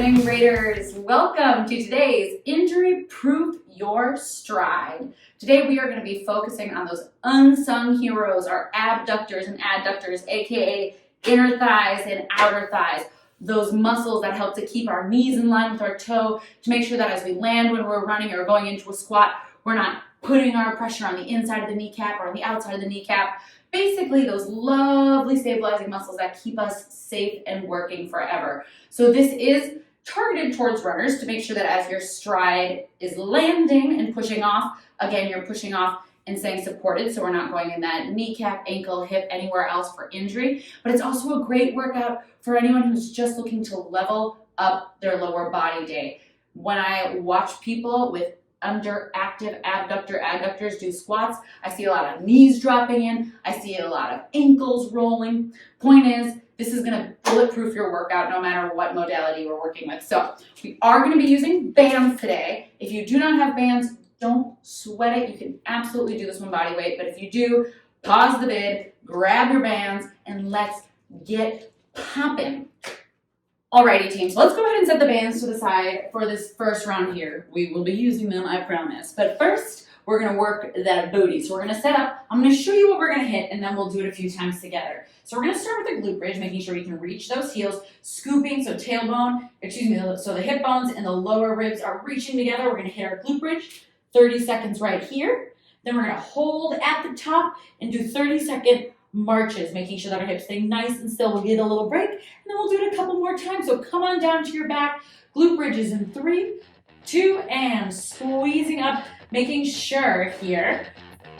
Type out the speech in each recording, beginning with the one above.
happening, Raiders? Welcome to today's Injury Proof Your Stride. Today we are going to be focusing on those unsung heroes, our abductors and adductors, aka inner thighs and outer thighs. Those muscles that help to keep our knees in line with our toe, to make sure that as we land when we're running or going into a squat, we're not putting our pressure on the inside of the kneecap or on the outside of the kneecap. Basically, those lovely stabilizing muscles that keep us safe and working forever. So this is targeted towards runners to make sure that as your stride is landing and pushing off, again, you're pushing off and staying supported, so we're not going in that kneecap, ankle, hip, anywhere else for injury. But it's also a great workout for anyone who's just looking to level up their lower body day. When I watch people with underactive adductors do squats, I see a lot of knees dropping in, I see a lot of ankles rolling. Point is, this is going to bulletproof your workout no matter what modality we're working with. So we are going to be using bands today. If you do not have bands, don't sweat it. You can absolutely do this one body weight, but if you do, pause the vid, grab your bands, and let's get popping. Alrighty team, so let's go ahead and set the bands to the side for this first round here. We will be using them, I promise. But first, we're going to work that booty. So we're going to set up, I'm going to show you what we're going to hit, and then we'll do it a few times together. So we're going to start with the glute bridge, making sure we can reach those heels, scooping, so so the hip bones and the lower ribs are reaching together. We're going to hit our glute bridge, 30 seconds right here. Then we're going to hold at the top and do 30-second marches, making sure that our hips stay nice and still. We'll get a little break, and then we'll do it a couple more times. So come on down to your back, glute bridges in 3, 2, and squeezing up, making sure here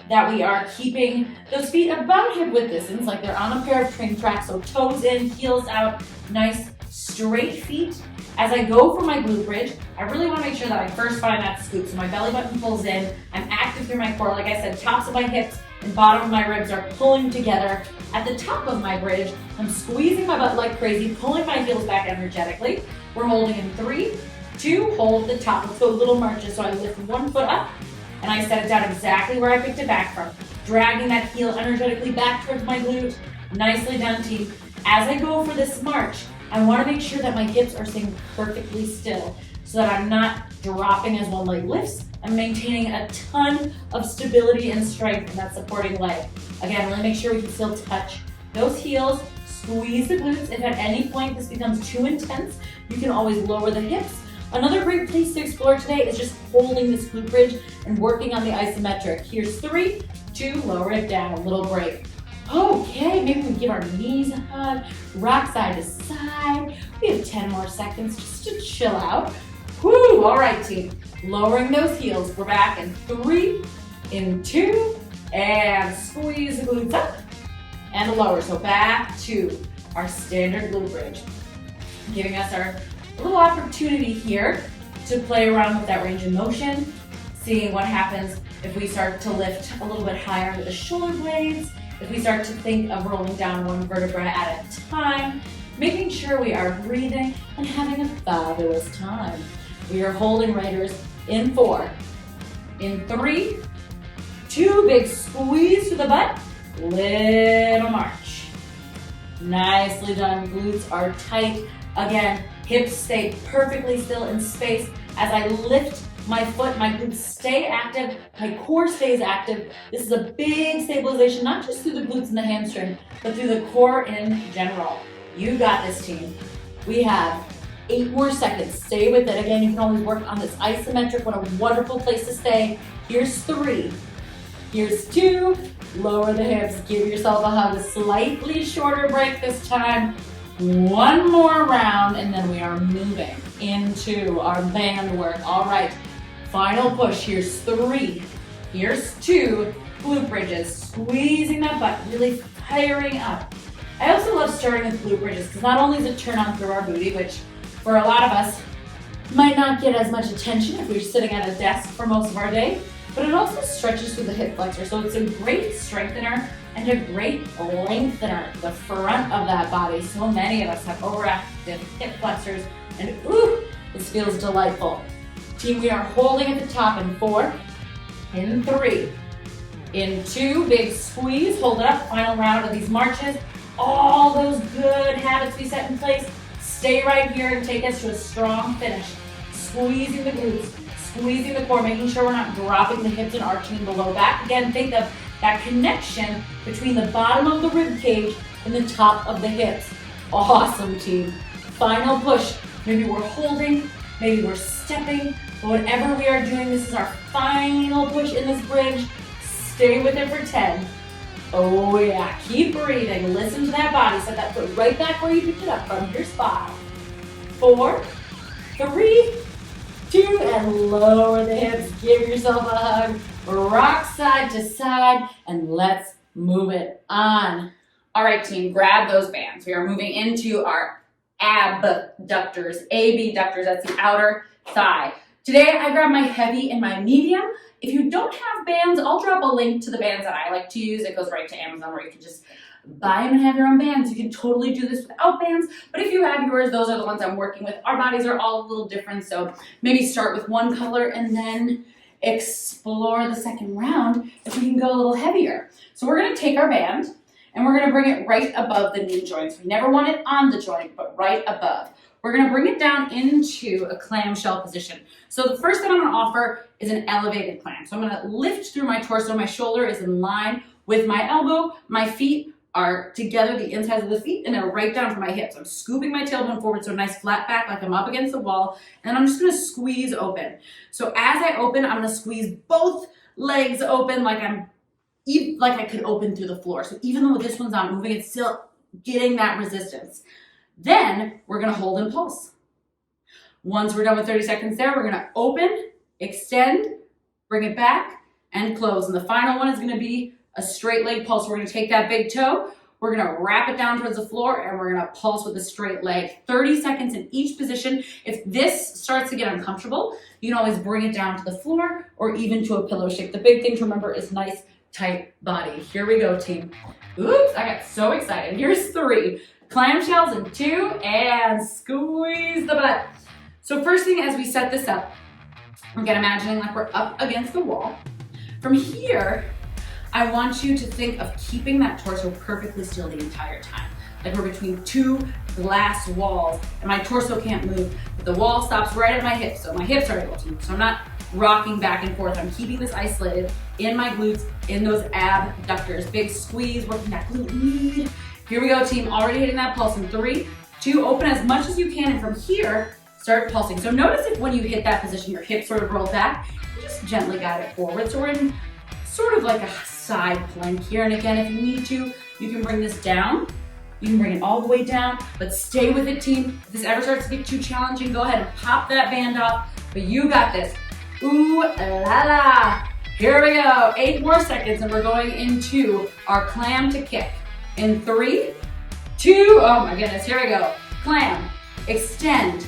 that we are keeping those feet about hip width distance, like they're on a pair of train tracks, so toes in, heels out, nice straight feet. As I go for my glute bridge, I really want to make sure that I first find that scoop, so my belly button pulls in, I'm active through my core. Like I said, tops of my hips and bottom of my ribs are pulling together. At the top of my bridge, I'm squeezing my butt like crazy, pulling my heels back energetically. We're holding in 3, 2, hold the top. Let's go little marches. So I lift one foot up and I set it down exactly where I picked it back from, dragging that heel energetically back towards my glute. Nicely done, team. As I go for this march, I want to make sure that my hips are staying perfectly still so that I'm not dropping as one leg lifts. I'm maintaining a ton of stability and strength in that supporting leg. Again, really make sure we can still touch those heels, squeeze the glutes. If at any point this becomes too intense, you can always lower the hips. Another great place to explore today is just holding this glute bridge and working on the isometric. Here's 3, 2, lower it down, a little break. Okay, maybe we give our knees a hug, rock side to side. We have 10 more seconds just to chill out. Woo, all right team. Lowering those heels, we're back in 3, in 2, and squeeze the glutes up and lower. So back to our standard glute bridge, giving us our little opportunity here to play around with that range of motion, seeing what happens if we start to lift a little bit higher with the shoulder blades, if we start to think of rolling down one vertebra at a time, making sure we are breathing and having a fabulous time. We are holding, Raiders, in 4, in 3, 2, big squeeze to the butt, little march. Nicely done, glutes are tight. Again, hips stay perfectly still in space. As I lift my foot, my glutes stay active, my core stays active. This is a big stabilization, not just through the glutes and the hamstring, but through the core in general. You got this, team. We have 8 more seconds. Stay with it. Again, you can always work on this isometric. What a wonderful place to stay. Here's 3. Here's 2. Lower the hips. Give yourself a hug. A slightly shorter break this time. 1 more round, and then we are moving into our band work. All right. Final push. Here's 3. Here's 2. Glute bridges. Squeezing that butt. Really firing up. I also love starting with glute bridges because not only does it turn on through our booty, which for a lot of us might not get as much attention if we're sitting at a desk for most of our day, but it also stretches through the hip flexor. So it's a great strengthener and a great lengthener, the front of that body. So many of us have overactive hip flexors, and ooh, this feels delightful. Team, we are holding at the top in 4, in 3, in 2, big squeeze, hold it up, final round of these marches. All those good habits we set in place, Stay right here and take us to a strong finish. Squeezing the glutes, squeezing the core, making sure we're not dropping the hips and arching the low back. Again, think of that connection between the bottom of the rib cage and the top of the hips. Awesome, team. Final push. Maybe we're holding, maybe we're stepping, but whatever we are doing, this is our final push in this bridge. Stay with it for 10. Oh yeah, keep breathing. Listen to that body. Set that foot right back where you picked it up from. Here's 5, 4, 3, 2, and lower the hips. Give yourself a hug. Rock side to side, and let's move it on. All right, team, grab those bands. We are moving into our abductors, abductors, that's the outer thigh. Today, I grabbed my heavy and my medium. If you don't have bands, I'll drop a link to the bands that I like to use. It goes right to Amazon where you can just buy them and have your own bands. You can totally do this without bands, but if you have yours, those are the ones I'm working with. Our bodies are all a little different, so maybe start with one color and then explore the second round if we can go a little heavier. So we're gonna take our band and we're gonna bring it right above the knee joints. We never want it on the joint, but right above. We're gonna bring it down into a clamshell position. So the first thing I'm gonna offer is an elevated clam. So I'm gonna lift through my torso. My shoulder is in line with my elbow. My feet are together, the insides of the feet, and they're right down from my hips. I'm scooping my tailbone forward, so a nice flat back like I'm up against the wall, and I'm just gonna squeeze open. So as I open, I'm gonna squeeze both legs open like I could open through the floor. So even though this one's not moving, it's still getting that resistance. Then we're gonna hold and pulse. Once we're done with 30 seconds there, we're gonna open, extend, bring it back, and close. And the final one is gonna be a straight leg pulse. We're gonna take that big toe, we're gonna wrap it down towards the floor, and we're gonna pulse with a straight leg. 30 seconds in each position. If this starts to get uncomfortable, you can always bring it down to the floor or even to a pillow shape. The big thing to remember is nice, tight body. Here we go, team. Oops, I got so excited. Here's 3. Clamshells in 2, and squeeze the butt. So first thing as we set this up, again, imagining like we're up against the wall. From here, I want you to think of keeping that torso perfectly still the entire time. Like we're between 2 glass walls, and my torso can't move, but the wall stops right at my hips, so my hips are able to move. So I'm not rocking back and forth. I'm keeping this isolated in my glutes, in those abductors. Big squeeze, working that glute med. Here we go, team. Already hitting that pulse in 3, 2, open as much as you can, and from here, start pulsing. So notice if when you hit that position, your hips sort of roll back, you just gently guide it forward. So we're in sort of like a side plank here. And again, if you need to, you can bring this down. You can bring it all the way down, but stay with it, team. If this ever starts to get too challenging, go ahead and pop that band off, but you got this. Ooh la la. Here we go. 8 more seconds, and we're going into our clam to kick. In 3, 2, oh my goodness, here we go. Clam, extend,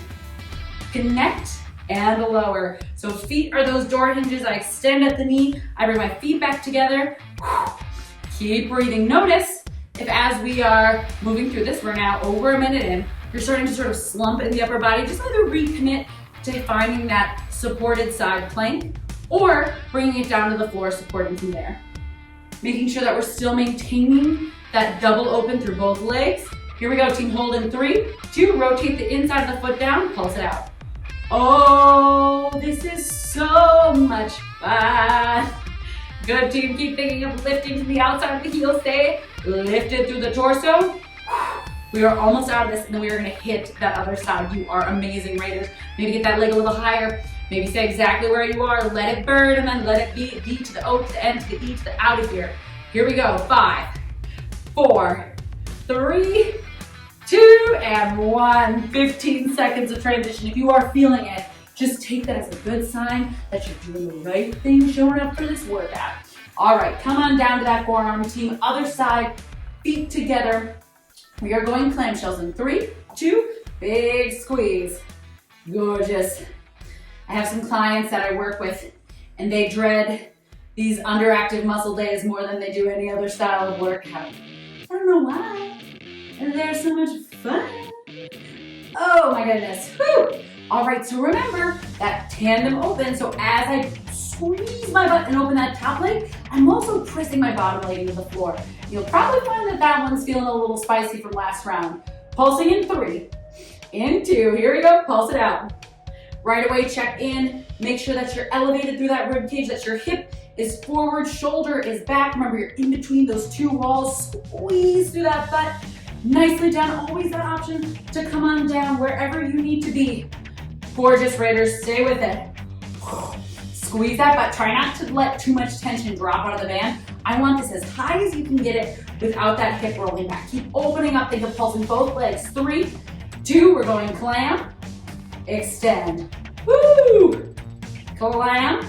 connect, and lower. So feet are those door hinges. I extend at the knee. I bring my feet back together. Keep breathing. Notice if as we are moving through this, we're now over a minute in, you're starting to sort of slump in the upper body. Just either recommit to finding that supported side plank or bringing it down to the floor, supporting from there. Making sure that we're still maintaining that double open through both legs. Here we go, team. Hold in 3, 2, rotate the inside of the foot down, pulse it out. Oh, this is so much fun. Good, team. Keep thinking of lifting from the outside of the heel. Stay lifted through the torso. We are almost out of this, and then we are gonna hit that other side. You are amazing, Raiders. Maybe get that leg a little higher. Maybe stay exactly where you are. Let it burn, and then let it be D to the O to the N to the E to the out of here. Here we go. 5, 4, 3, 2, and 1. 15 seconds of transition. If you are feeling it, just take that as a good sign that you're doing the right thing, showing up for this workout. All right, come on down to that forearm, team. Other side, feet together. We are going clamshells in 3, 2, big squeeze. Gorgeous. I have some clients that I work with, and they dread these underactive muscle days more than they do any other style of workout. I don't know why. They're so much fun. Oh my goodness. Whew. All right, so remember that tandem open. So as I squeeze my butt and open that top leg, I'm also pressing my bottom leg into the floor. You'll probably find that that one's feeling a little spicy from last round. Pulsing in 3, in 2. Here we go, pulse it out. Right away, check in. Make sure that you're elevated through that rib cage, that your hip is forward, shoulder is back. Remember, you're in between those 2 walls. Squeeze through that butt. Nicely down. Always that option to come on down wherever you need to be. Gorgeous, Raiders. Stay with it. Squeeze that butt. Try not to let too much tension drop out of the band. I want this as high as you can get it without that hip rolling back. Keep opening up. Think of pulsing both legs. 3, 2. We're going clam. Extend. Woo! Clam.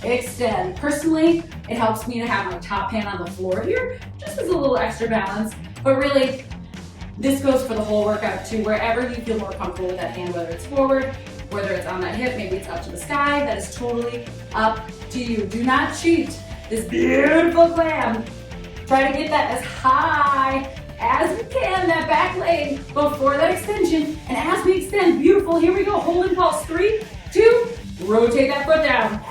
Extend. Personally, it helps me to have my top hand on the floor here, just as a little extra balance. But really, this goes for the whole workout too. Wherever you feel more comfortable with that hand, whether it's forward, whether it's on that hip, maybe it's up to the sky, that is totally up to you. Do not cheat this beautiful clam. Try to get that as high as you can, that back leg before that extension. And as we extend, beautiful, here we go, hold and pulse. 3, 2, rotate that foot down.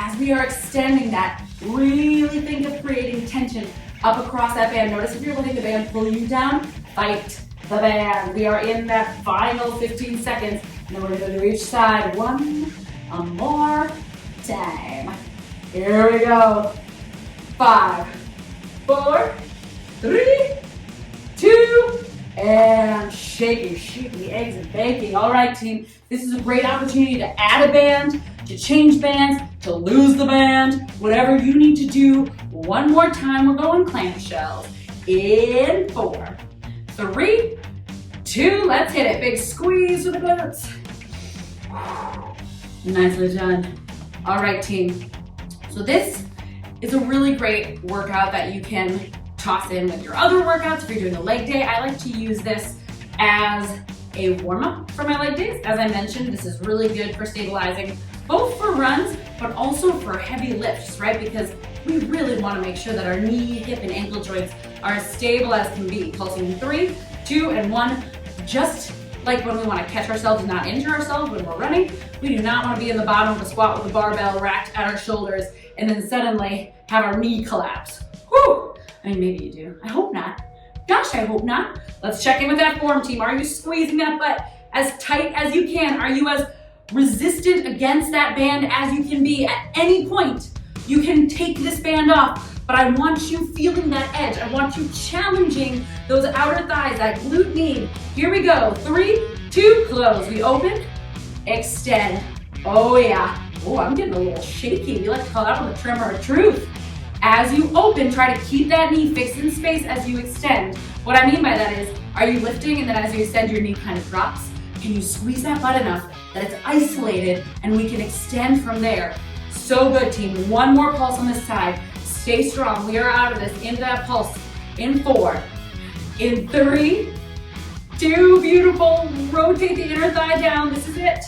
As we are extending that, really think of creating tension up across that band. Notice if you're letting the band pull you down, fight the band. We are in that final 15 seconds. And then we're going to do each side one more time. Here we go. 5, 4, 3, 2, and shaky eggs and baking. All right, team, this is a great opportunity to add a band, to change bands, to lose the band, whatever you need to do. One more time, we're going clamshells. In 4, 3, 2, let's hit it. Big squeeze with the glutes. Nicely done. All right, team. So this is a really great workout that you can toss in with your other workouts. If you're doing a leg day, I like to use this as a warm-up for my leg days. As I mentioned, this is really good for stabilizing, both for runs, but also for heavy lifts, right? Because we really want to make sure that our knee, hip, and ankle joints are as stable as can be. Pulsing in 3, 2, and 1. Just like when we want to catch ourselves and not injure ourselves when we're running, we do not want to be in the bottom of the squat with the barbell racked at our shoulders and then suddenly have our knee collapse. Whew! I mean, maybe you do. I hope not. Gosh, I hope not. Let's check in with that form, team. Are you squeezing that butt as tight as you can? Are you as resistant against that band as you can be? At any point, you can take this band off, but I want you feeling that edge. I want you challenging those outer thighs, that glute med. Here we go. 3, 2, close. We open, extend. Oh yeah. Oh, I'm getting a little shaky. We like to call that one the tremor of truth. As you open, try to keep that knee fixed in space as you extend. What I mean by that is, are you lifting and then as you extend, your knee kind of drops? Can you squeeze that butt enough that it's isolated and we can extend from there? So good, team. One more pulse on this side. Stay strong. We are out of this. Into that pulse. In 4. In 3, 2, beautiful. Rotate the inner thigh down. This is it.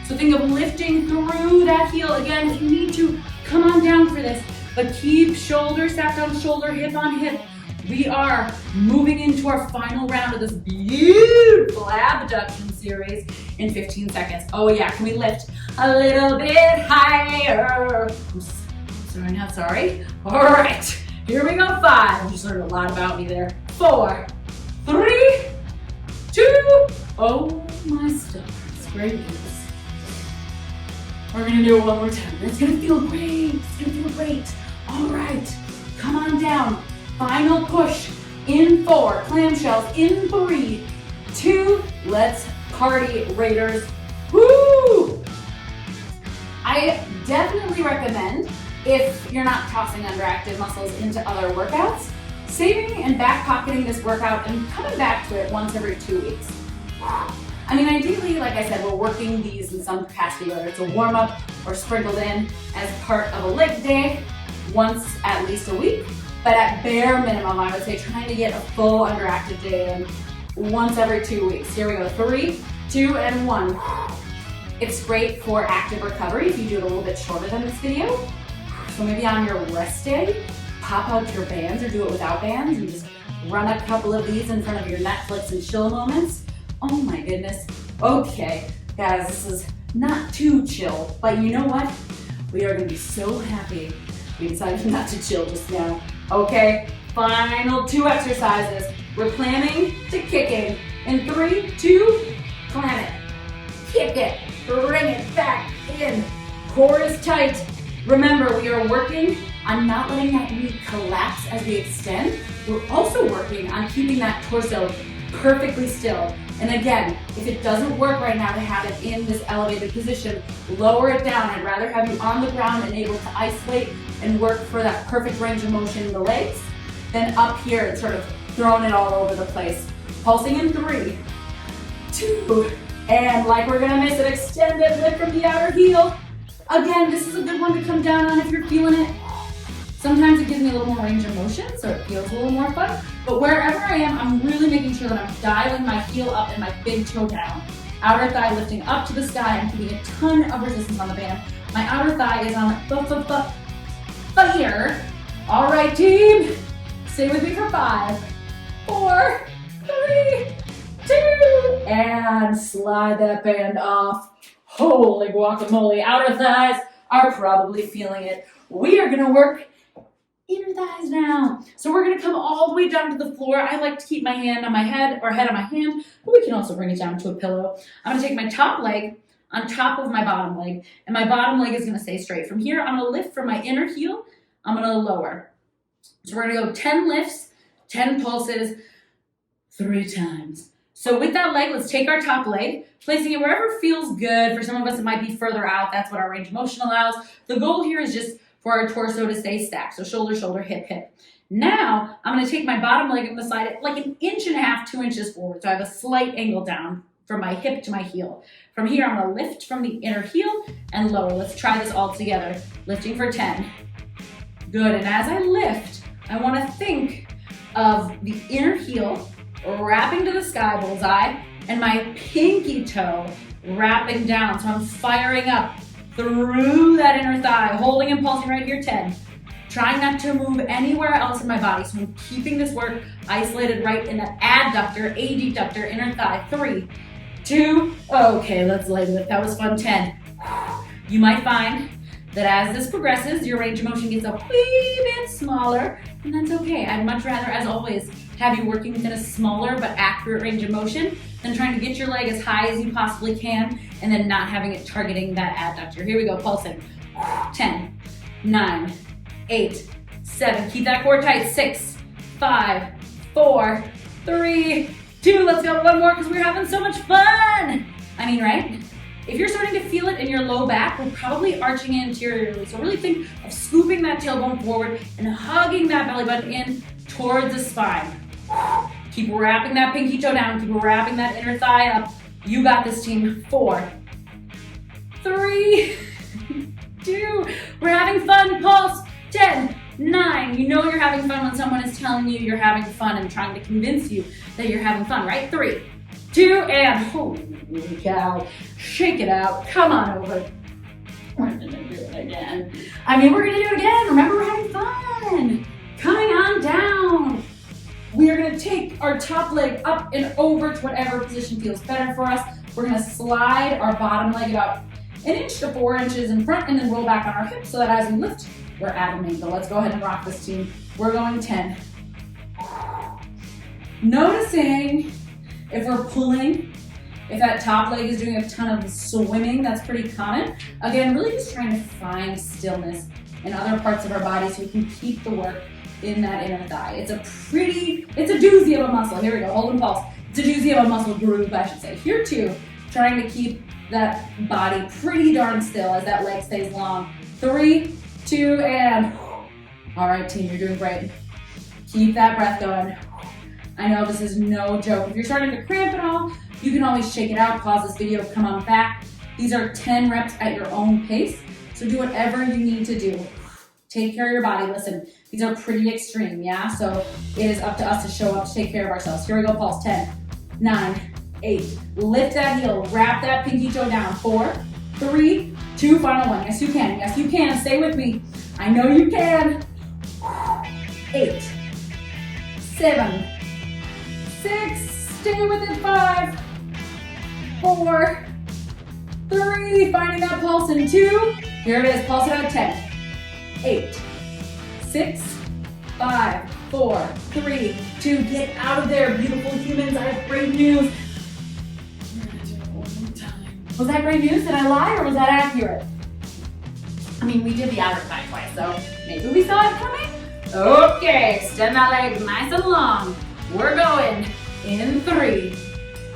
So think of lifting through that heel. Again, if you need to, come on down for this. But keep shoulder stacked on shoulder, hip on hip. We are moving into our final round of this beautiful abduction series in 15 seconds. Oh yeah, can we lift a little bit higher? Sorry, not sorry. All right, here we go. 5. You just learned a lot about me there. 4, 3, 2. Oh my stars, great news. We're gonna do it one more time. It's gonna feel great. It's gonna feel great. All right, come on down. Final push. In 4, clamshells. In 3, 2. Let's party, Raiders. Woo! I definitely recommend, if you're not tossing underactive muscles into other workouts, saving and back pocketing this workout and coming back to it once every 2 weeks. I mean, ideally, like I said, we're working these in some capacity, whether it's a warm-up or sprinkled in as part of a leg day once at least a week. But at bare minimum, I would say trying to get a full underactive day in once every 2 weeks. Here we go. 3, 2, and 1. It's great for active recovery if you do it a little bit shorter than this video. So maybe on your rest day, pop out your bands or do it without bands and just run a couple of these in front of your Netflix and chill moments. Oh my goodness. Okay, guys, this is not too chill, but you know what? We are gonna be so happy we decided not to chill just now. Okay, final 2 exercises. We're planning to kicking. In 3, 2, plant it. Kick it. Bring it back in. Core is tight. Remember, we are working on not letting that knee collapse as we extend. We're also working on keeping that torso perfectly still. And again, if it doesn't work right now to have it in this elevated position, lower it down. I'd rather have you on the ground and able to isolate and work for that perfect range of motion in the legs than up here and sort of throwing it all over the place. Pulsing in 3, 2, and like we're gonna miss it, extend it, lift from the outer heel. Again, this is a good one to come down on if you're feeling it. Sometimes it gives me a little more range of motion, so it feels a little more fun. But wherever I am, I'm really making sure that I'm dialing my heel up and my big toe down. Outer thigh lifting up to the sky. I'm keeping a ton of resistance on the band. My outer thigh is on the here. All right, team. Stay with me for 5, 4, 3, 2, and slide that band off. Holy guacamole. Outer thighs are probably feeling it. We are gonna work inner thighs now. So we're gonna come all the way down to the floor. I like to keep my hand on my head or head on my hand, but we can also bring it down to a pillow. I'm gonna take my top leg on top of my bottom leg, and my bottom leg is gonna stay straight. From here, I'm gonna lift from my inner heel, I'm gonna lower. So we're gonna go 10 lifts, 10 pulses, 3 times. So with that leg, let's take our top leg, placing it wherever feels good. For some of us, it might be further out. That's what our range of motion allows. The goal here is just for our torso to stay stacked. So shoulder, shoulder, hip, hip. Now, I'm gonna take my bottom leg and slide it like 1.5 inches, 2 inches forward. So I have a slight angle down from my hip to my heel. From here, I'm gonna lift from the inner heel and lower. Let's try this all together. Lifting for 10. Good, and as I lift, I wanna think of the inner heel wrapping to the sky bullseye and my pinky toe wrapping down. So I'm firing up through that inner thigh, holding and pulsing right here, 10. Trying not to move anywhere else in my body. So I'm keeping this work isolated right in that adductor, inner thigh, 3, 2, okay, let's leg lift. That was fun, 10. You might find that as this progresses, your range of motion gets a wee bit smaller, and that's okay. I'd much rather, as always, have you working within a smaller but accurate range of motion than trying to get your leg as high as you possibly can and then not having it targeting that adductor. Here we go, pulsing. 10, 9, 8, 7, keep that core tight, 6, 5, 4, 3, 2, let's go, one more because we're having so much fun. I mean, right? If you're starting to feel it in your low back, we're probably arching anteriorly. So really think of scooping that tailbone forward and hugging that belly button in towards the spine. Keep wrapping that pinky toe down, keep wrapping that inner thigh up. You got this, team. 4, 3, 2, we're having fun, pulse, 10, 9. You know you're having fun when someone is telling you you're having fun and trying to convince you that you're having fun, right? 3, 2, and holy cow, shake it out, come on over. We're gonna do it again. We're gonna do it again. Remember, we're having fun. Coming on down. We are gonna take our top leg up and over to whatever position feels better for us. We're gonna slide our bottom leg about 1 inch to 4 inches in front and then roll back on our hips so that as we lift, we're at an angle. Let's go ahead and rock this, team. We're going 10. Noticing if we're pulling, if that top leg is doing a ton of swimming, that's pretty common. Again, really just trying to find stillness in other parts of our body so we can keep the work in that inner thigh. It's a doozy of a muscle. Here we go, hold and pulse. It's a doozy of a muscle group, I should say. Here too, trying to keep that body pretty darn still as that leg stays long. 3, 2, and all right, team, you're doing great. Keep that breath going. I know this is no joke. If you're starting to cramp at all, you can always shake it out, pause this video, come on back. These are 10 reps at your own pace, so do whatever you need to do. Take care of your body. Listen, these are pretty extreme, yeah? So it is up to us to show up to take care of ourselves. Here we go, pulse. 10, 9, 8. Lift that heel, wrap that pinky toe down. 4, 3, 2, final one. Yes, you can. Yes, you can. Stay with me. I know you can. 8, 7, 6, stay with it, 5, 4, 3, finding that pulse in 2. Here it is, pulse it out, 10, 8, 6, 5, 4, 3, 2, get out of there, beautiful humans. I have great news. We're gonna do it one more time. Was that great news? Did I lie or was that accurate? I mean, we did the outer thigh twice, so maybe we saw it coming. Okay, extend that leg nice and long. We're going in 3,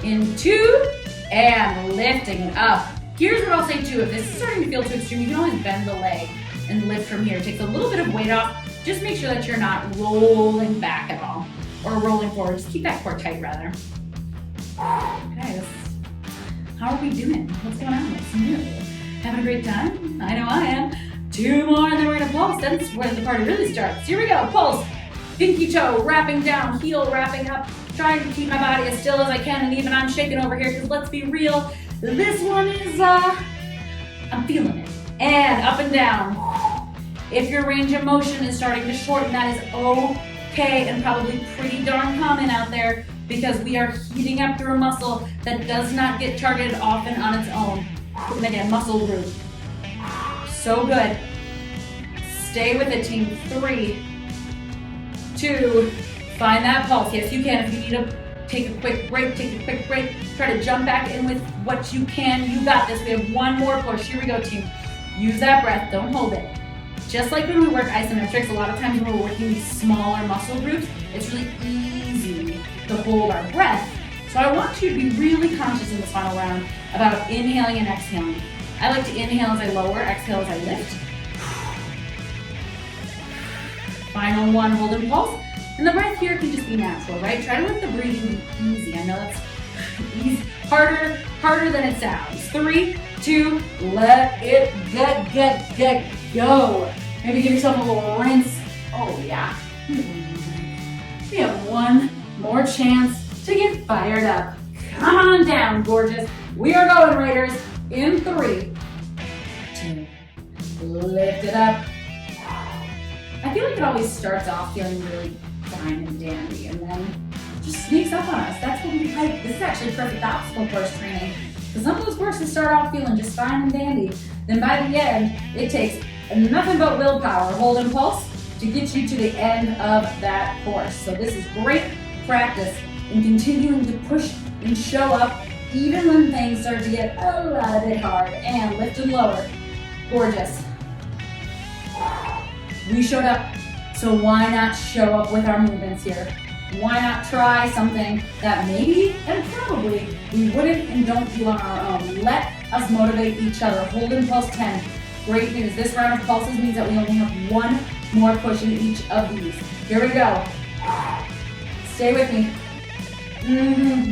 in 2, and lifting it up. Here's what I'll say too, if this is starting to feel too extreme, you can always bend the leg and lift from here. It takes a little bit of weight off. Just make sure that you're not rolling back at all or rolling forward. Just keep that core tight rather. Okay, how are we doing? What's going on? What's new? Having a great time? I know I am. 2 more and then we're gonna pulse. That's when the party really starts. Here we go, pulse. Pinky toe wrapping down, heel wrapping up. Trying to keep my body as still as I can, and even I'm shaking over here because let's be real, this one is, I'm feeling it. And up and down. If your range of motion is starting to shorten, that is okay and probably pretty darn common out there because we are heating up through a muscle that does not get targeted often on its own. And again, muscle group. So good. Stay with it, team. 3, 2, find that pulse. Yes, you can. If you need to take a quick break, take a quick break. Try to jump back in with what you can. You got this. We have one more push. Here we go, team. Use that breath. Don't hold it. Just like when we work isometrics, a lot of times when we're working these smaller muscle groups, it's really easy to hold our breath. So I want you to be really conscious in this final round about inhaling and exhaling. I like to inhale as I lower, exhale as I lift. Final one, hold and pulse. And the breath here can just be natural, right? Try to let the breathing be easy. I know that's easy, harder than it sounds. 3, 2, let it get go. Maybe give yourself a little rinse. Oh yeah. We have one more chance to get fired up. Come on down, gorgeous. We are going, Raiders. In 3, 2, lift it up. I feel like it always starts off feeling really fine and dandy and then just sneaks up on us. That's what we like. This is actually perfect obstacle course training. Because some of those courses start off feeling just fine and dandy. Then by the end, it takes nothing but willpower, hold and pulse, to get you to the end of that course. So this is great practice in continuing to push and show up even when things start to get a bit hard. And lift and lower. Gorgeous. We showed up, so why not show up with our movements here? Why not try something that maybe and probably we wouldn't and don't do on our own? Let us motivate each other. Hold and pulse 10. Great news. This round of pulses means that we only have one more push in each of these. Here we go. Stay with me.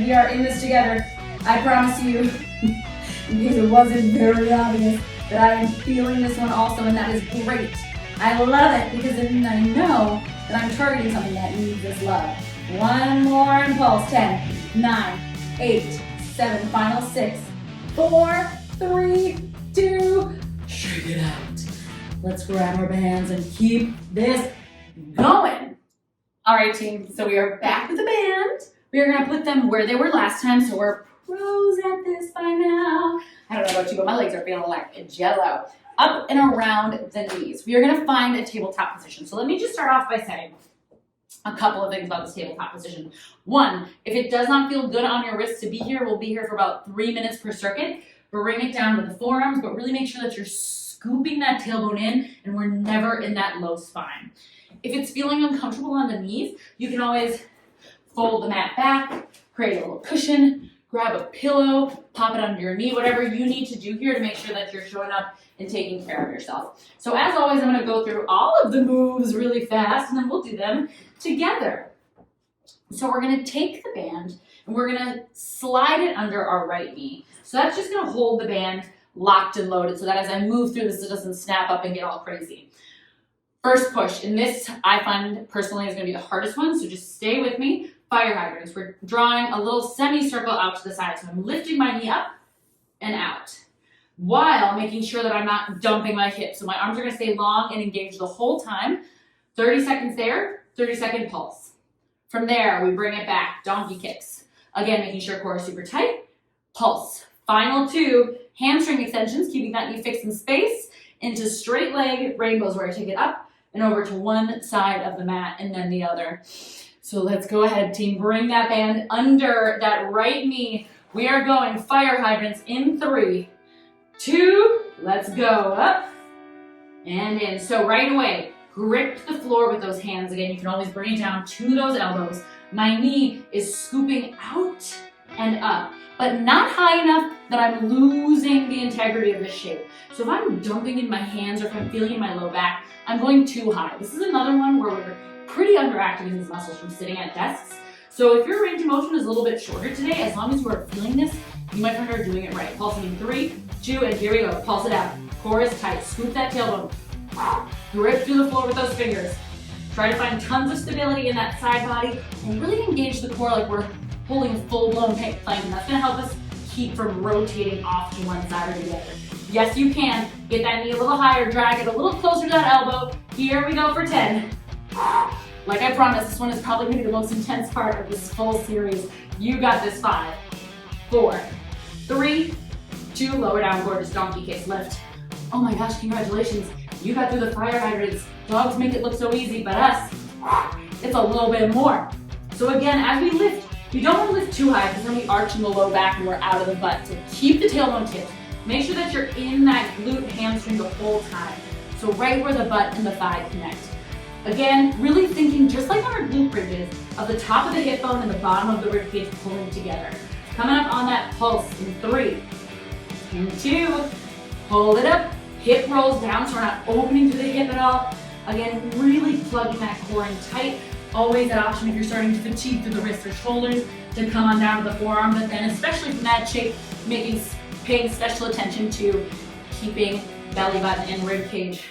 We are in this together. I promise you, in case it wasn't very obvious, that I am feeling this one also, and that is great. I love it because then I know that I'm targeting something that needs this love. One more impulse. 10, 9, 8, 7, final 6, 4, 3, 2, shake it out. Let's grab our bands and keep this going. All right, team, so we are back with the band. We are gonna put them where they were last time, so we're pros at this by now. I don't know about you, but my legs are feeling like jello. Up and around the knees. We are gonna find a tabletop position. So let me just start off by saying a couple of things about this tabletop position. One, if it does not feel good on your wrists to be here, we'll be here for about 3 minutes per circuit. Bring it down to the forearms, but really make sure that you're scooping that tailbone in and we're never in that low spine. If it's feeling uncomfortable on the knees, you can always fold the mat back, create a little cushion, grab a pillow, pop it under your knee, whatever you need to do here to make sure that you're showing up and taking care of yourself. So as always, I'm gonna go through all of the moves really fast and then we'll do them together. So we're gonna take the band and we're gonna slide it under our right knee. So that's just gonna hold the band locked and loaded so that as I move through this, it doesn't snap up and get all crazy. First push, and this I find personally is gonna be the hardest one, so just stay with me. Fire hydrants. We're drawing a little semicircle out to the side. So I'm lifting my knee up and out while making sure that I'm not dumping my hips. So my arms are gonna stay long and engaged the whole time. 30 seconds there, 30-second pulse. From there, we bring it back, donkey kicks. Again, making sure core is super tight, pulse. Final 2, hamstring extensions, keeping that knee fixed in space, into straight leg rainbows where I take it up, and over to one side of the mat and then the other. So let's go ahead, team. Bring that band under that right knee. We are going fire hydrants in 3, 2, let's go. Up and in. So right away, grip the floor with those hands. Again, you can always bring it down to those elbows. My knee is scooping out and up, but not high enough that I'm losing the integrity of this shape. So if I'm dumping in my hands or if I'm feeling in my low back, I'm going too high. This is another one where we're pretty underactivating these muscles from sitting at desks. So if your range of motion is a little bit shorter today, as long as you are feeling this, you might find you're doing it right. Pulsing in 3, 2, and here we go. Pulse it out. Core is tight. Scoop that tailbone. Grip through the floor with those fingers. Try to find tons of stability in that side body and really engage the core like we're holding a full-blown plank. And that's going to help us keep from rotating off to one side or the other. Yes, you can. Get that knee a little higher. Drag it a little closer to that elbow. Here we go for 10. Like I promised, this one is probably going to be the most intense part of this full series. You got this. 5, 4, 3, 2, lower down, gorgeous donkey kicks, lift. Oh my gosh, congratulations. You got through the fire hydrants. Dogs make it look so easy, but us, it's a little bit more. So again, as we lift, you don't want to lift too high because then we arch in the low back and we're out of the butt. So keep the tailbone tipped. Make sure that you're in that glute hamstring the whole time. So right where the butt and the thigh connect. Again, really thinking just like on our glute bridges of the top of the hip bone and the bottom of the rib cage pulling together. Coming up on that pulse in 3, and 2, hold it up, hip rolls down so we're not opening through the hip at all. Again, really plugging that core in tight. Always an option if you're starting to fatigue through the wrists or shoulders to come on down to the forearm, but then especially from that shape, paying special attention to keeping belly button and rib cage,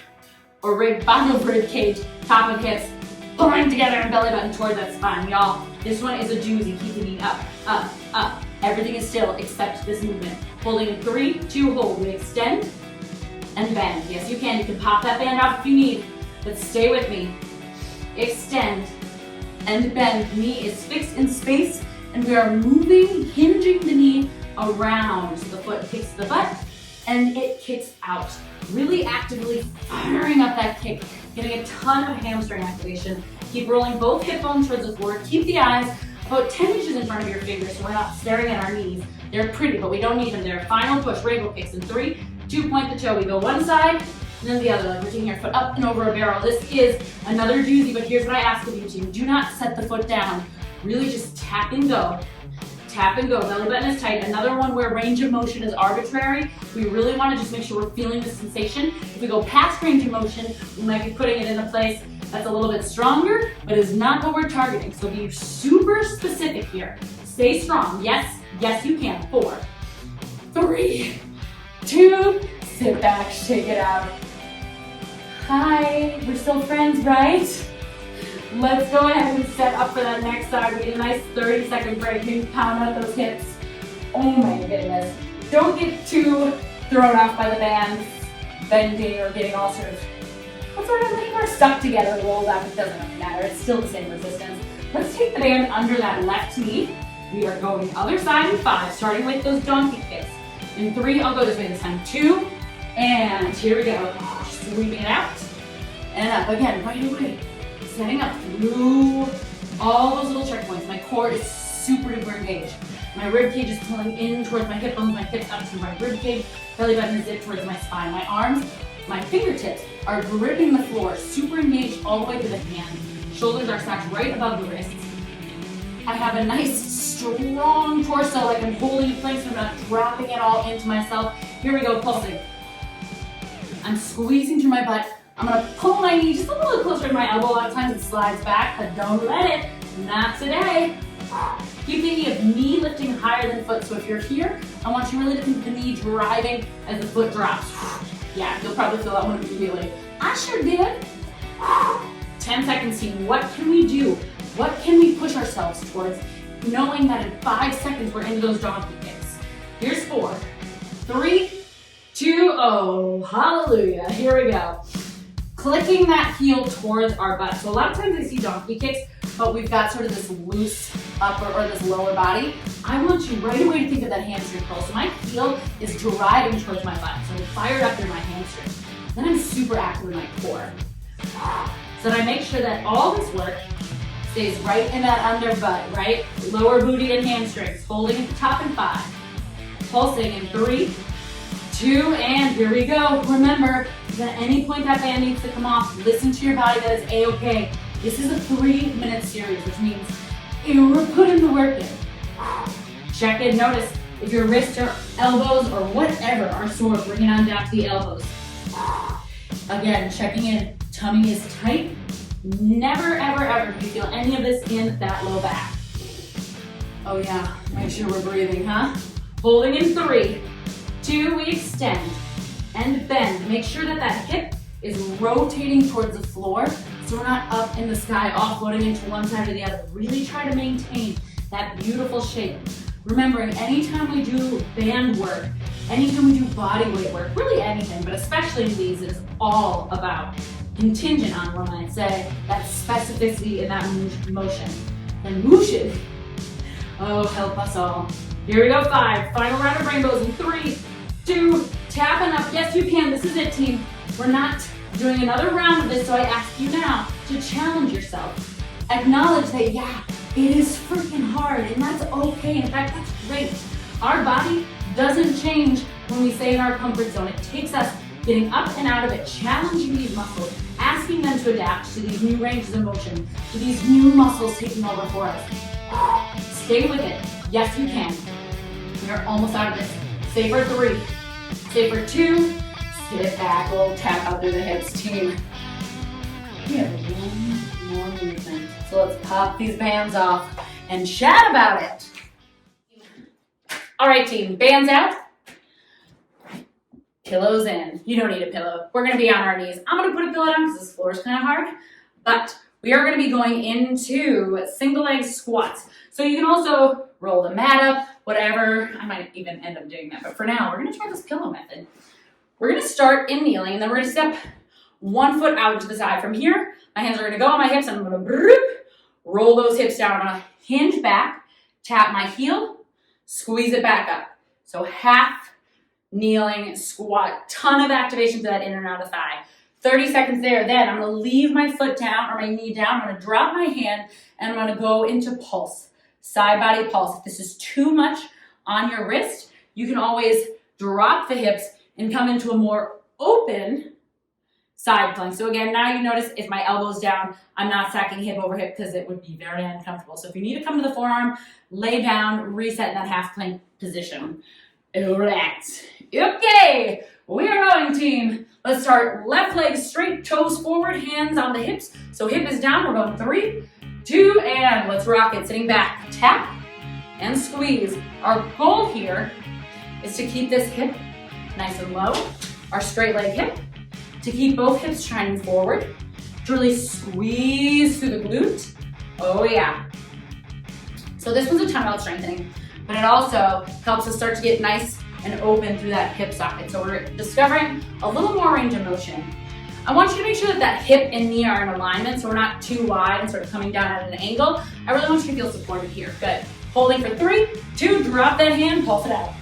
or bottom of rib cage, top of hips, pulling together and belly button towards that spine. Y'all, this one is a doozy. Keep the knee up, up, up. Everything is still except this movement. Holding in 3, 2, hold. We extend and bend. Yes, you can. You can pop that band off if you need, but stay with me. Extend and bend. Knee is fixed in space, and we are moving, hinging the knee around. So the foot kicks the butt, and it kicks out. Really actively firing up that kick, getting a ton of hamstring activation. Keep rolling both hip bones towards the floor. Keep the eyes about 10 inches in front of your fingers so we're not staring at our knees. They're pretty, but we don't need them. They're final push, rainbow kicks in 3, 2, point the toe. We go one side, and then the other, like we're taking our foot up and over a barrel. This is another doozy, but here's what I ask of you, team. Do not set the foot down. Really just tap and go. Tap and go. Belly button is tight. Another one where range of motion is arbitrary. We really want to just make sure we're feeling the sensation. If we go past range of motion, we might be putting it in a place that's a little bit stronger, but is not what we're targeting. So be super specific here. Stay strong. Yes, yes you can. 4, 3, 2, sit back, shake it out. Hi, we're still friends, right? Let's go ahead and set up for that next side. We get a nice 30-second break. Maybe pound out those hips. Oh my goodness. Don't get too thrown off by the bands, bending or getting all sort of like we're stuck together, rolled up. It doesn't really matter. It's still the same resistance. Let's take the band under that left knee. We are going other side in 5, starting with those donkey kicks. In 3, I'll go this way this time. 2, and here we go. Sweeping it out and up again, right away. Setting up through all those little checkpoints. My core is super duper engaged. My rib cage is pulling in towards my hip bones, my hips up to my rib cage, belly button is zipped towards my spine. My arms, my fingertips are gripping the floor, super engaged all the way to the hand. Shoulders are stacked right above the wrists. I have a nice strong torso, like I'm holding in place, I'm not dropping it all into myself. Here we go, pulsing. I'm squeezing through my butt. I'm gonna pull my knee just a little closer to my elbow. A lot of times it slides back, but don't let it. Not today. Keep thinking of knee lifting higher than foot. So if you're here, I want you really to think of the knee driving as the foot drops. Yeah, you'll probably feel that one immediately. I sure did. 10 seconds, team. What can we do? What can we push ourselves towards? Knowing that in 5 seconds we're into those donkey kicks. Here's 4, 3, 2, oh, hallelujah. Here we go. Clicking that heel towards our butt. So a lot of times I see donkey kicks, but we've got sort of this loose upper or this lower body. I want you right away to think of that hamstring curl. So my heel is driving towards my butt. So I'm fired up in my hamstring. Then I'm super active in my core. So that I make sure that all this work stays right in that under butt, right? Lower booty and hamstrings, holding at the top in 5. Pulsing in 3, 2, and here we go. Remember, if at any point that band needs to come off, listen to your body, that is A-okay. This is a 3-minute series, which means we're putting the work in. Check in, notice if your wrists or elbows or whatever are sore, bring it on down to the elbows. Again, checking in, tummy is tight. Never, ever, ever do you feel any of this in that low back. Oh yeah, make sure we're breathing, huh? Holding in 3, 2, we extend and bend. Make sure that that hip is rotating towards the floor so we're not up in the sky, offloading into one side or the other. Really try to maintain that beautiful shape. Remembering, anytime we do band work, anytime we do body weight work, really anything, but especially these, it is all about, contingent on, one might say, that specificity in that motion. And motion, oh, help us all. Here we go, 5, final round of rainbows in 3, 2, tapping up. Yes, you can, this is it, team. We're not doing another round of this, so I ask you now to challenge yourself. Acknowledge that, yeah, it is freaking hard, and that's okay. In fact, that's great. Our body doesn't change when we stay in our comfort zone. It takes us getting up and out of it, challenging these muscles, asking them to adapt to these new ranges of motion, to these new muscles taking over for us. Stay with it. Yes, you can. We are almost out of this. Stay for 3. Stay for 2. Sit back. We'll tap out through the hips, team. We have one more movement. So let's pop these bands off and chat about it. All right, team, bands out. Pillows in. You don't need a pillow. We're gonna be on our knees. I'm gonna put a pillow down because this floor is kind of hard, but we are gonna be going into single leg squats. So you can also roll the mat up, whatever. I might even end up doing that, but for now, we're gonna try this pillow method. We're gonna start in kneeling, and then we're gonna step one foot out to the side. From here, my hands are gonna go on my hips, and I'm gonna roll those hips down. I'm gonna hinge back, tap my heel, squeeze it back up. So half kneeling squat, ton of activation to that in and out of thigh. 30 seconds there. Then I'm gonna leave my foot down or my knee down. I'm gonna drop my hand and I'm gonna go into pulse, side body pulse. If this is too much on your wrist, you can always drop the hips and come into a more open side plank. So again, now you notice if my elbow's down, I'm not stacking hip over hip because it would be very uncomfortable. So if you need to come to the forearm, lay down, reset in that half plank position. All right. Okay, we are going, team. Let's start left leg straight, toes forward, hands on the hips. So hip is down, we're going 3, 2, and let's rock it. Sitting back, tap and squeeze. Our goal here is to keep this hip nice and low, our straight leg hip, to keep both hips shining forward, to really squeeze through the glute. Oh yeah. So this one's a ton about strengthening, but it also helps us start to get nice and open through that hip socket. So we're discovering a little more range of motion. I want you to make sure that that hip and knee are in alignment so we're not too wide and sort of coming down at an angle. I really want you to feel supported here. Good. Holding for 3, 2, drop that hand, pulse it out.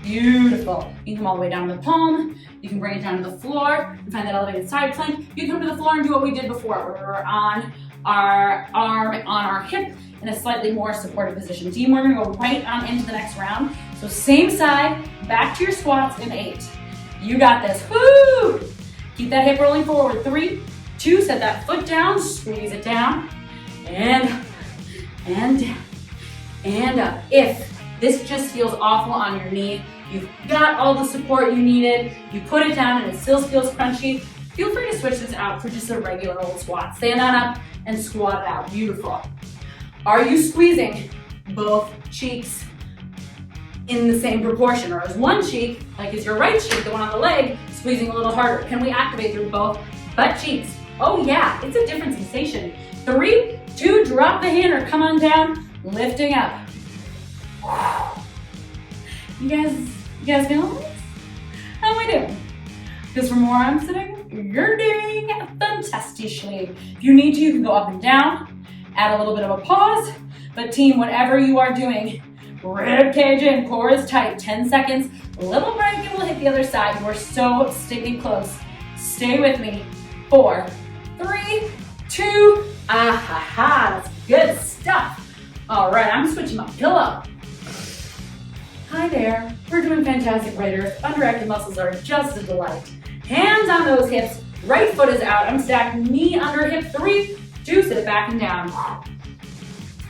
Beautiful. You can come all the way down to the palm. You can bring it down to the floor and find that elevated side plank. You can come to the floor and do what we did before, where we're on our arm on our hip in a slightly more supported position. Team, we're gonna go right on into the next round. So same side, back to your squats in 8. You got this. Woo! Keep that hip rolling forward. 3, 2, set that foot down, squeeze it down, and down, and up. If this just feels awful on your knee, you've got all the support you needed, you put it down and it still feels crunchy, feel free to switch this out for just a regular old squat. Stand on up and squat it out. Beautiful. Are you squeezing both cheeks in the same proportion? Or is one cheek, like is your right cheek, the one on the leg, squeezing a little harder? Can we activate through both butt cheeks? Oh yeah, it's a different sensation. 3, 2, drop the hand or come on down, lifting up. You guys feeling this? How am I doing? Because from where I'm sitting, you're doing fantastically. If you need to, you can go up and down, add a little bit of a pause, but team, whatever you are doing, rib cage in, core is tight, 10 seconds, little break and we'll hit the other side. We're so stinking close. Stay with me. 4, 3, 2, that's good stuff. All right, I'm switching my pillow. Hi there, we're doing fantastic, Raiders. Underactive muscles are just a delight. Hands on those hips, right foot is out. I'm stacked knee under hip, 3, 2, sit it back and down.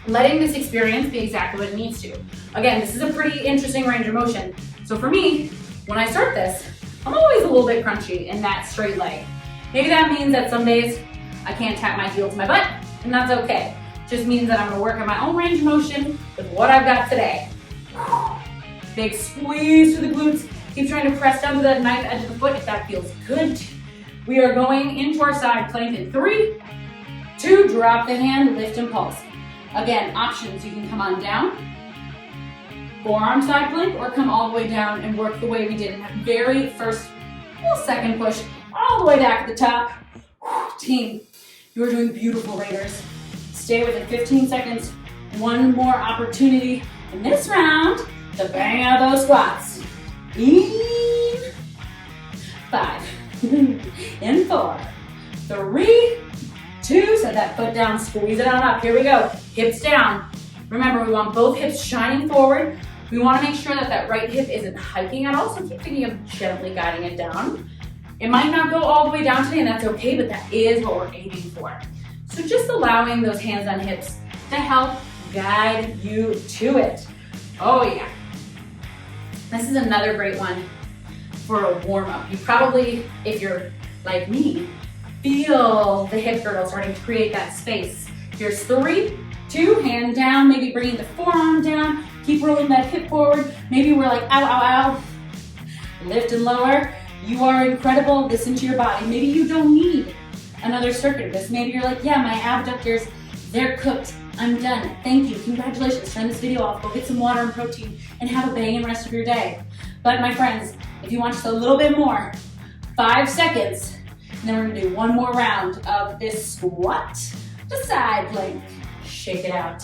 Letting this experience be exactly what it needs to. Again, this is a pretty interesting range of motion. So for me, when I start this, I'm always a little bit crunchy in that straight leg. Maybe that means that some days I can't tap my heel to my butt, and that's okay. Just means that I'm gonna work on my own range of motion with what I've got today. Big squeeze through the glutes. Keep trying to press down to that knife edge of the foot if that feels good. We are going into our side plank in 3, 2, drop the hand, lift and pulse. Again, options, you can come on down, forearm side plank, or come all the way down and work the way we did in that very first second push, all the way back at the top. Team, you are doing beautiful, Raiders. Stay within 15 seconds. One more opportunity in this round to bang out those squats. In 5, in 4, 3, 2, set that foot down, squeeze it on up. Here we go, hips down. Remember, we want both hips shining forward. We want to make sure that that right hip isn't hiking at all, so keep thinking of gently guiding it down. It might not go all the way down today, and that's okay, but that is what we're aiming for. So just allowing those hands on hips to help guide you to it. Oh yeah. This is another great one for a warm-up. You probably, if you're like me, feel the hip girdle starting to create that space. Here's 3, 2, hand down, maybe bringing the forearm down, keep rolling that hip forward. Maybe we're like, ow, ow, ow. Lift and lower. You are incredible, listen to your body. Maybe you don't need another circuit of this. Maybe you're like, yeah, my abductors, they're cooked. I'm done. Thank you. Congratulations. Turn this video off. Go get some water and protein and have a banging rest of your day. But my friends, if you want just a little bit more, 5 seconds, and then we're gonna do one more round of this squat to side plank. Shake it out.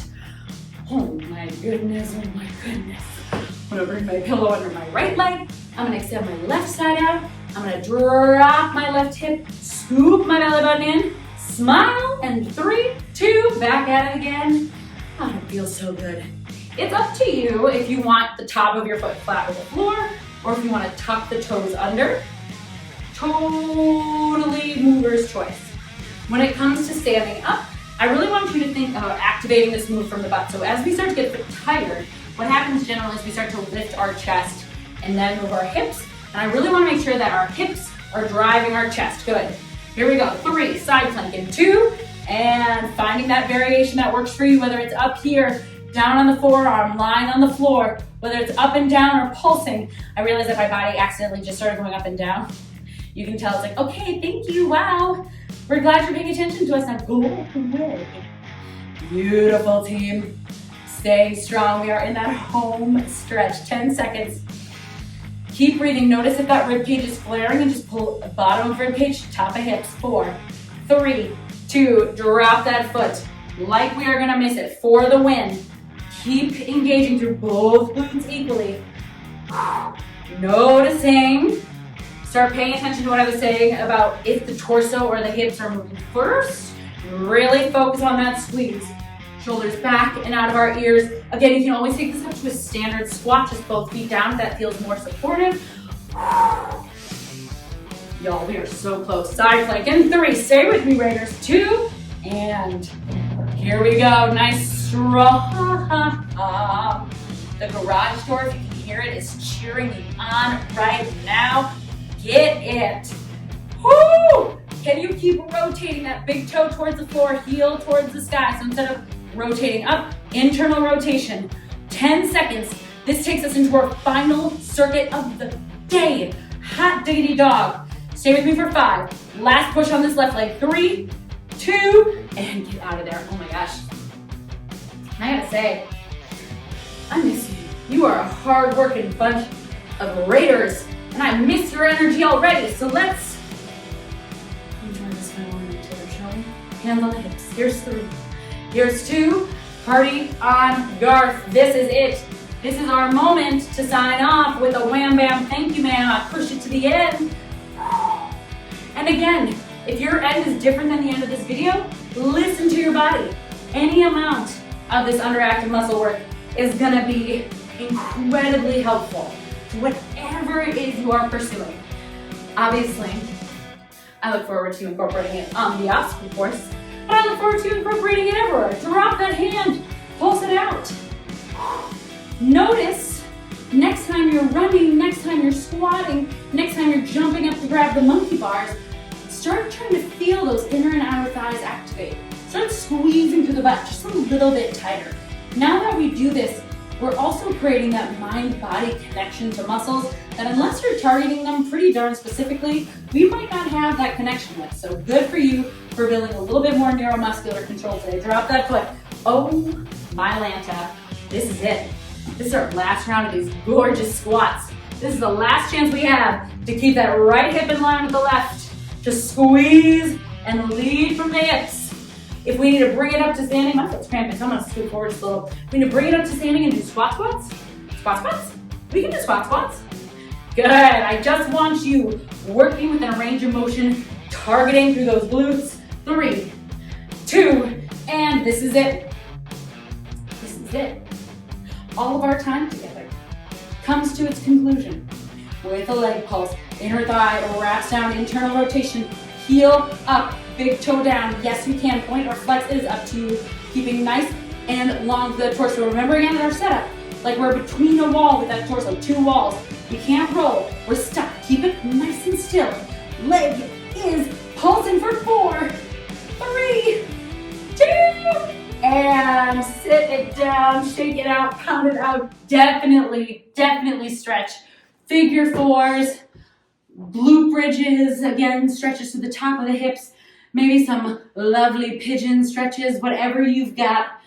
Oh my goodness, oh my goodness. I'm gonna bring my pillow under my right leg. I'm gonna extend my left side out. I'm gonna drop my left hip, scoop my belly button in, smile, and 3, 2, back at it again. Oh, it feels so good. It's up to you if you want the top of your foot flat with the floor, or if you want to tuck the toes under. Totally mover's choice. When it comes to standing up, I really want you to think about activating this move from the butt. So as we start to get a bit tired, what happens generally is we start to lift our chest and then move our hips. And I really want to make sure that our hips are driving our chest. Good. Here we go. 3, side plank in 2, and finding that variation that works for you, whether it's up here, down on the forearm, lying on the floor, whether it's up and down or pulsing. I realized that my body accidentally just started going up and down. You can tell it's like, okay, thank you, wow. We're glad you're paying attention to us, now go away. Beautiful, team. Staying strong. We are in that home stretch. 10 seconds. Keep breathing. Notice if that rib cage is flaring and just pull the bottom of rib cage, top of hips. 4, 3, 2, drop that foot. Like we are gonna miss it for the win. Keep engaging through both glutes equally. Noticing. Start paying attention to what I was saying about if the torso or the hips are moving first. Really focus on that squeeze. Shoulders back and out of our ears. Again, you can always take this up to a standard squat, just both feet down if that feels more supportive. Y'all, we are so close. Side plank in 3. Stay with me, Raiders. 2, and here we go. Nice strong. The garage door, if you can hear it, is cheering me on right now. Get it. Woo! Can you keep rotating that big toe towards the floor, heel towards the sky? So instead of rotating up, internal rotation. 10 seconds. This takes us into our final circuit of the day. Hot diggity dog. Stay with me for 5. Last push on this left leg. 3, 2, and get out of there. Oh my gosh. I gotta say, I miss you. You are a hard-working bunch of Raiders, and I miss your energy already. So let's enjoy this final moment together, shall we? Hands on the hips. Here's 3. Here's 2. Party on Garth. This is it. This is our moment to sign off with a wham bam thank you ma'am. I push it to the end. And again, If your end is different than the end of this video, listen to your body. Any amount of this underactive muscle work is gonna be incredibly helpful to whatever it is you are pursuing. Obviously, I look forward to incorporating it on the obstacle course, but I look forward to incorporating it everywhere. Drop that hand, pulse it out. Notice next time you're running, next time you're squatting, next time you're jumping up to grab the monkey bars, start trying to feel those inner and outer thighs activate. Start squeezing through the butt just a little bit tighter. Now that we do this, we're also creating that mind-body connection to muscles that unless you're targeting them pretty darn specifically, we might not have that connection with. So good for you for building a little bit more neuromuscular control today. Drop that foot. Oh my Lanta, this is it. This is our last round of these gorgeous squats. This is the last chance we have to keep that right hip in line with the left. Just squeeze and lead from the hips. If we need to bring it up to standing, my foot's cramping, so I'm gonna scoot forward just a little. We need to bring it up to standing and do squat squats. Squat squats? We can do squat squats. Good, I just want you working within a range of motion, targeting through those glutes. 3, 2, and this is it. This is it. All of our time together comes to its conclusion with a leg pulse. Inner thigh wraps down, internal rotation, heel up, big toe down. Yes, you can. Point or flex is up to you. Keeping nice and long the torso. Remember again in our setup, like we're between a wall with that torso, 2 walls. We can't roll. We're stuck. Keep it nice and still. Leg is pulsing for 4, 3, 2, and sit it down, shake it out, pound it out. Definitely stretch. Figure 4s, glute bridges, again, stretches to the top of the hips. Maybe some lovely pigeon stretches, whatever you've got,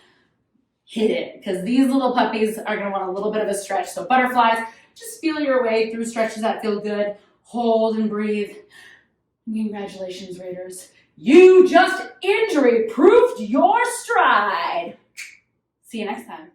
hit it. Because these little puppies are gonna want a little bit of a stretch. So butterflies, just feel your way through stretches that feel good. Hold and breathe. Congratulations, Raiders. You just injury-proofed your stride. See you next time.